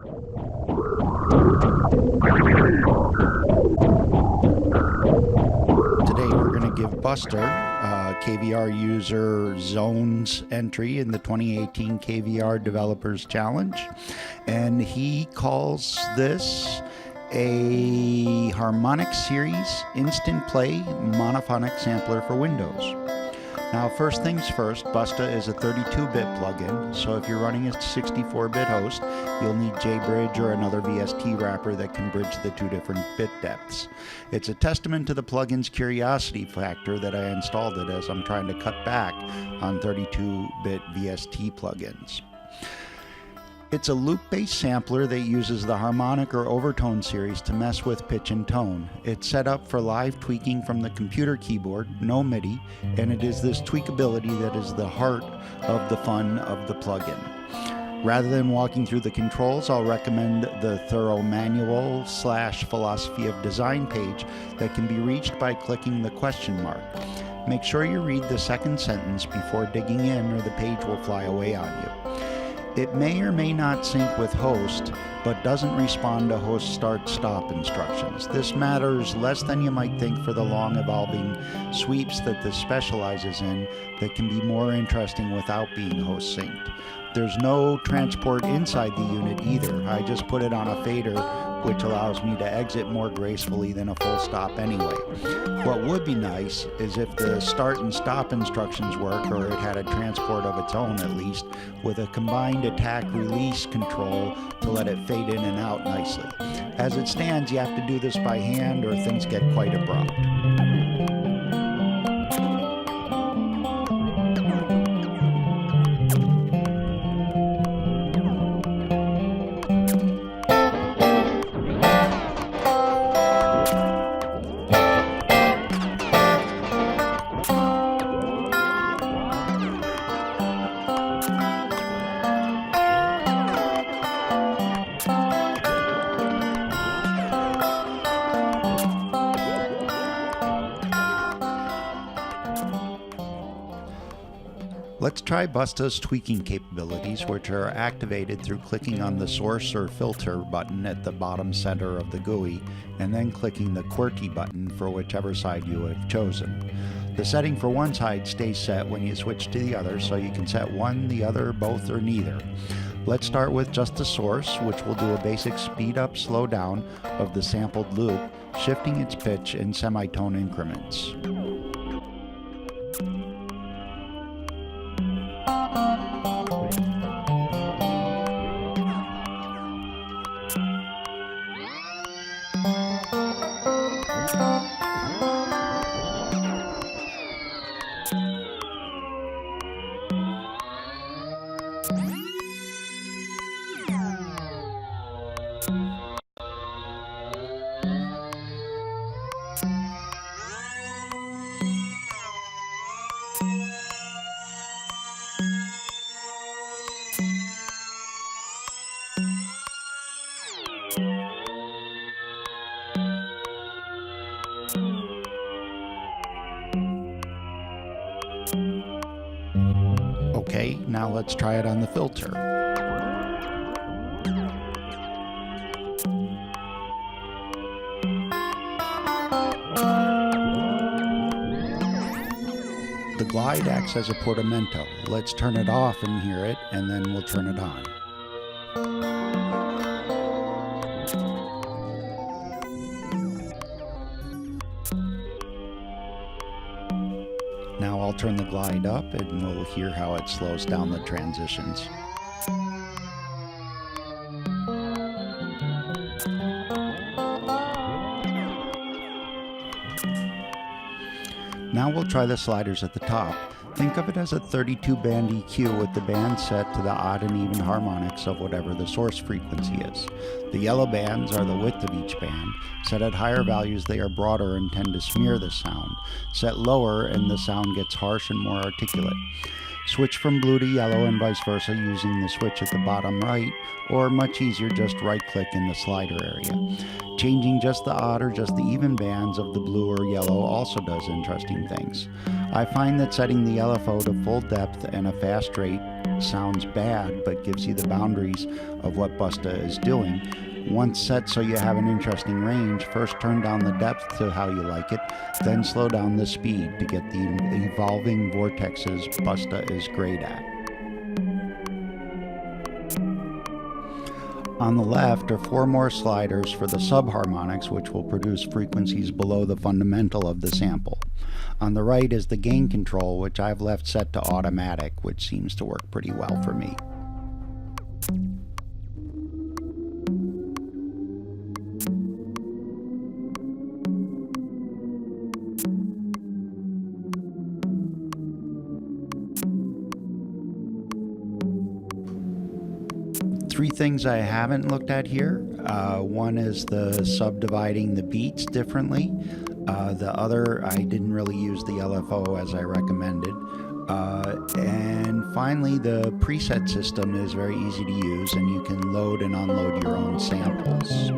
Today we're going to give Busta KVR User Zoned entry in the 2018 KVR Developers Challenge, and he calls this a harmonic series instant play monophonic sampler for Windows. Now, first things first, Busta is a 32-bit plugin, so if you're running a 64-bit host, you'll need JBridge or another VST wrapper that can bridge the two different bit depths. It's a testament to the plugin's curiosity factor that I installed it, as I'm trying to cut back on 32-bit VST plugins. It's a loop-based sampler that uses the harmonic or overtone series to mess with pitch and tone. It's set up for live tweaking from the computer keyboard, no MIDI, and it is this tweakability that is the heart of the fun of the plugin. Rather than walking through the controls, I'll recommend the thorough manual/philosophy of design page that can be reached by clicking the question mark. Make sure you read the second sentence before digging in, or the page will fly away on you. It may or may not sync with host, but doesn't respond to host start-stop instructions. This matters less than you might think for the long evolving sweeps that this specializes in that can be more interesting without being host synced. There's no transport inside the unit either. I just put it on a fader, which allows me to exit more gracefully than a full stop anyway. What would be nice is if the start and stop instructions work, or it had a transport of its own at least, with a combined attack release control to let it fade in and out nicely. As it stands, you have to do this by hand or things get quite abrupt. Let's try Busta's tweaking capabilities, which are activated through clicking on the source or filter button at the bottom center of the GUI, and then clicking the QWERTY button for whichever side you have chosen. The setting for one side stays set when you switch to the other, so you can set one, the other, both, or neither. Let's start with just the source, which will do a basic speed up, slow down of the sampled loop, shifting its pitch in semitone increments. Okay, now let's try it on the filter. The glide acts as a portamento. Let's turn it off and hear it, and then we'll turn it on. Now I'll turn the glide up and we'll hear how it slows down the transitions. Now we'll try the sliders at the top. Think of it as a 32-band EQ with the band set to the odd and even harmonics of whatever the source frequency is. The yellow bands are the width of each band. Set at higher values, they are broader and tend to smear the sound. Set lower and the sound gets harsh and more articulate. Switch from blue to yellow and vice versa using the switch at the bottom right, or much easier, just right-click in the slider area. Changing just the odd or just the even bands of the blue or yellow also does interesting things. I find that setting the LFO to full depth and a fast rate sounds bad, but gives you the boundaries of what Busta is doing. Once set so you have an interesting range, first turn down the depth to how you like it, then slow down the speed to get the evolving vortexes Busta is great at. On the left are 4 more sliders for the subharmonics, which will produce frequencies below the fundamental of the sample. On the right is the gain control, which I've left set to automatic, which seems to work pretty well for me. Three things I haven't looked at here. One is the subdividing the beats differently. The other, I didn't really use the LFO as I recommended. And finally, the preset system is very easy to use, and you can load and unload your own samples.